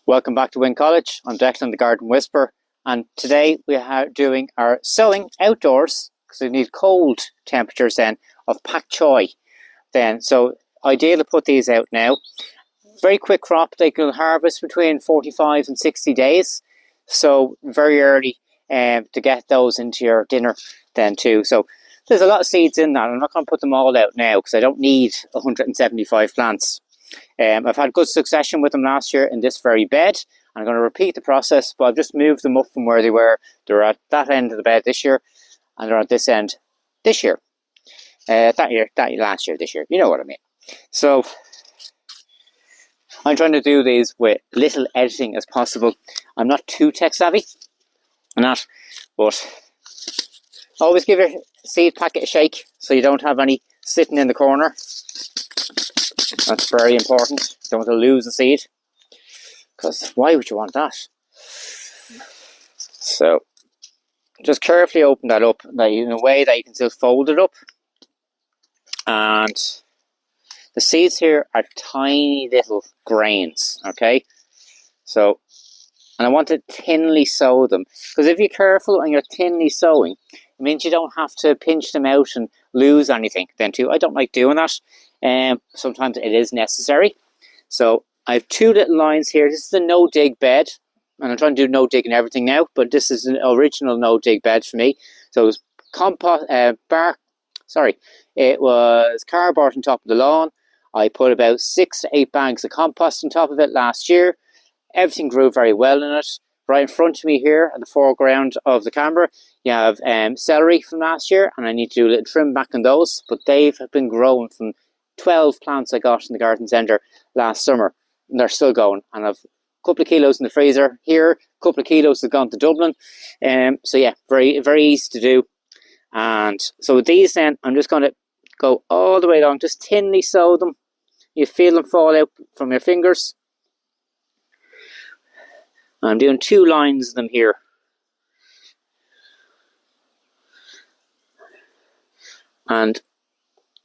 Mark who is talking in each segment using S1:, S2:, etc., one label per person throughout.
S1: Welcome back to Wynn College. I'm Declan, the Garden Whisperer, and today we are doing our sowing outdoors because we need cold temperatures then of pak choi. So ideal to put these out now. Very quick crop. They can harvest between 45 and 60 days, so very early to get those into your dinner then too. So there's a lot of seeds in that. I'm not going to put them all out now because I don't need 175 plants. I've had good succession with them last year in this very bed. I'm going to repeat the process, but I've just moved them up from where they were. They're at that end of the bed this year, and they're at this end this year. Last year, this year. You know what I mean. So I'm trying to do these with little editing as possible. I'm not too tech savvy, but always give your seed packet a shake so you don't have any sitting in the corner. That's very important. You don't want to lose a seed, because why would you want that? So just carefully open that up in a way that you can still fold it up. And the seeds here are tiny little grains, okay? So, and I want to thinly sow them, because if you're careful and you're thinly sowing, it means you don't have to pinch them out and lose anything then too. I don't like doing that. Sometimes it is necessary. So I have two little lines here. This is the no dig bed, and I'm trying to do no dig and everything now, but this is an original no dig bed for me. So it was it was cardboard on top of the lawn. I put about 6 to 8 bags of compost on top of it last year. Everything grew very well in it. Right in front of me here at the foreground of the camera, you have celery from last year, and I need to do a little trim back on those, but they've been growing from 12 plants I got in the garden centre last summer, and they're still going. And I've a couple of kilos in the freezer here, a couple of kilos have gone to Dublin. So yeah, very, very easy to do. And so with these then, I'm just going to go all the way along, just thinly sow them. You feel them fall out from your fingers. I'm doing 2 lines of them here. And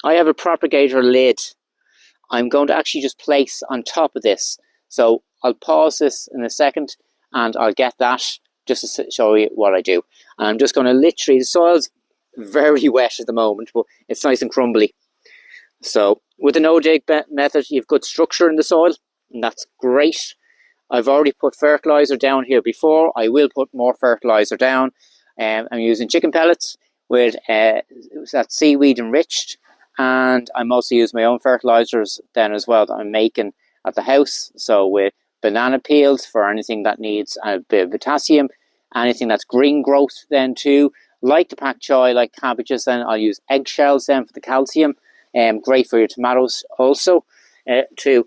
S1: I have a propagator lid I'm going to actually just place on top of this. So I'll pause this in a second and I'll get that just to show you what I do. And I'm just going to literally, the soil's very wet at the moment, but it's nice and crumbly. So with the no-dig method, you've good structure in the soil, and that's great. I've already put fertilizer down here before. I will put more fertilizer down. I'm using chicken pellets with that seaweed enriched, and I'm also using my own fertilizers then as well that I'm making at the house. So with banana peels for anything that needs a bit of potassium, anything that's green growth then too, like the pak choi, like cabbages, then I'll use eggshells then for the calcium. Great for your tomatoes also too.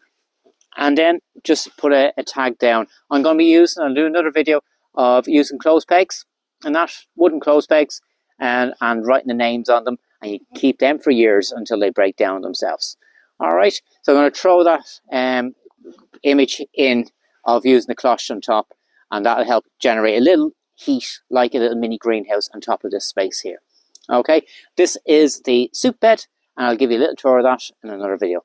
S1: And then just put a tag down. I'm going to be using, I'll do another video of using clothes pegs, and that wooden clothes pegs, and writing the names on them, and you keep them for years until they break down themselves. Alright, so I'm going to throw that image in of using the cloche on top, and that'll help generate a little heat, like a little mini greenhouse on top of this space here. Okay, this is the soup bed, and I'll give you a little tour of that in another video.